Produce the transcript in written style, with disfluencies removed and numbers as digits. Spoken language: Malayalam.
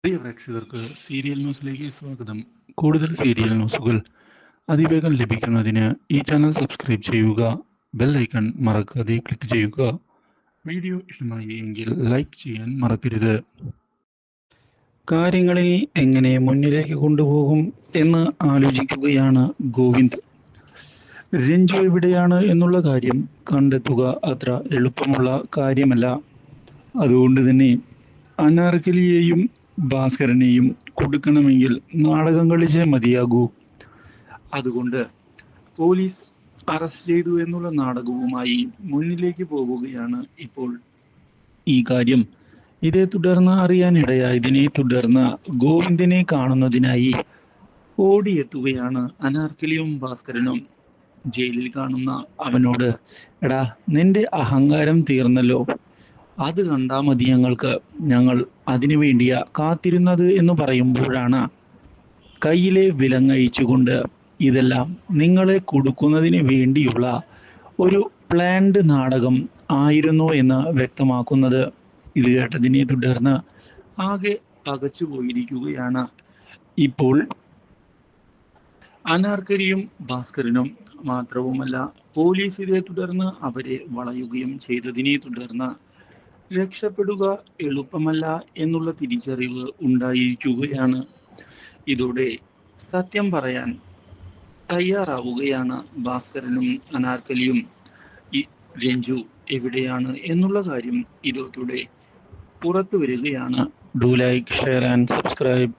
പ്രിയ പ്രേക്ഷകർക്ക് സീരിയൽ ന്യൂസിലേക്ക് സ്വാഗതം. കൂടുതൽ സീരിയൽ ന്യൂസുകൾ അതിവേഗം ലഭിക്കുന്നതിന് ഈ ചാനൽ സബ്സ്ക്രൈബ് ചെയ്യുക. ബെൽ ഐക്കൺ മറക്കാതെ ക്ലിക്ക് ചെയ്യുക. വീഡിയോ ഇഷ്ടമായി എങ്കിൽ ലൈക്ക് ചെയ്യാൻ മറക്കരുത്. കാര്യങ്ങളെ എങ്ങനെ മുന്നിലേക്ക് കൊണ്ടുപോകും എന്ന് ആലോചിക്കുകയാണ് ഗോവിന്ദ്. രഞ്ജു എവിടെയാണ് എന്നുള്ള കാര്യം കണ്ടെത്തുക അത്ര എളുപ്പമുള്ള കാര്യമല്ല. അതുകൊണ്ട് തന്നെ അനാർക്കലിയെയും ഭാസ്കരനെയും കൊടുക്കണമെങ്കിൽ നാടകം കളിച്ചേ മതിയാകൂ. അതുകൊണ്ട് പോലീസ് അറസ്റ്റ് ചെയ്തു എന്നുള്ള നാടകവുമായി മുന്നിലേക്ക് പോവുകയാണ് ഇപ്പോൾ. ഈ കാര്യം ഇതേ തുടർന്ന് അറിയാനിടയായതിനെ തുടർന്ന് ഗോവിന്ദിനെ കാണുന്നതിനായി ഓടിയെത്തുകയാണ് അനാർക്കലിയും ഭാസ്കരനും. ജയിലിൽ കാണുന്ന അവനോട്, എടാ നിന്റെ അഹങ്കാരം തീർന്നല്ലോ, അത് കണ്ടാ മതി ഞങ്ങൾക്ക്, ഞങ്ങൾ അതിനു വേണ്ടിയാ കാത്തിരുന്നത് എന്ന് പറയുമ്പോഴാണ് കയ്യിലെ വിലങ്ങഴിച്ചുകൊണ്ട് ഇതെല്ലാം നിങ്ങളെ കൊടുക്കുന്നതിന് വേണ്ടിയുള്ള ഒരു പ്ലാൻഡ് നാടകം ആയിരുന്നു എന്ന് വ്യക്തമാക്കുന്നത്. ഇത് കേട്ടതിനെ തുടർന്ന് ആകെ പകച്ചു പോയിരിക്കുകയാണ് ഇപ്പോൾ അനാർക്കലിയും ഭാസ്കരനും. മാത്രവുമല്ല, പോലീസ് ഇതേ തുടർന്ന് അവരെ വളയുകയും ചെയ്തതിനെ തുടർന്ന് രക്ഷപ്പെടുക എളുപ്പമല്ല എന്നുള്ള തിരിച്ചറിവ് ഉണ്ടായിരിക്കുകയാണ്. ഇതോടെ സത്യം പറയാൻ തയ്യാറാവുകയാണ് ഭാസ്കരനും അനാർക്കലിയും. ഈ രഞ്ജു എവിടെയാണ് എന്നുള്ള കാര്യം ഇതോടെ പുറത്തു വരികയാണ്. Do like, share and subscribe.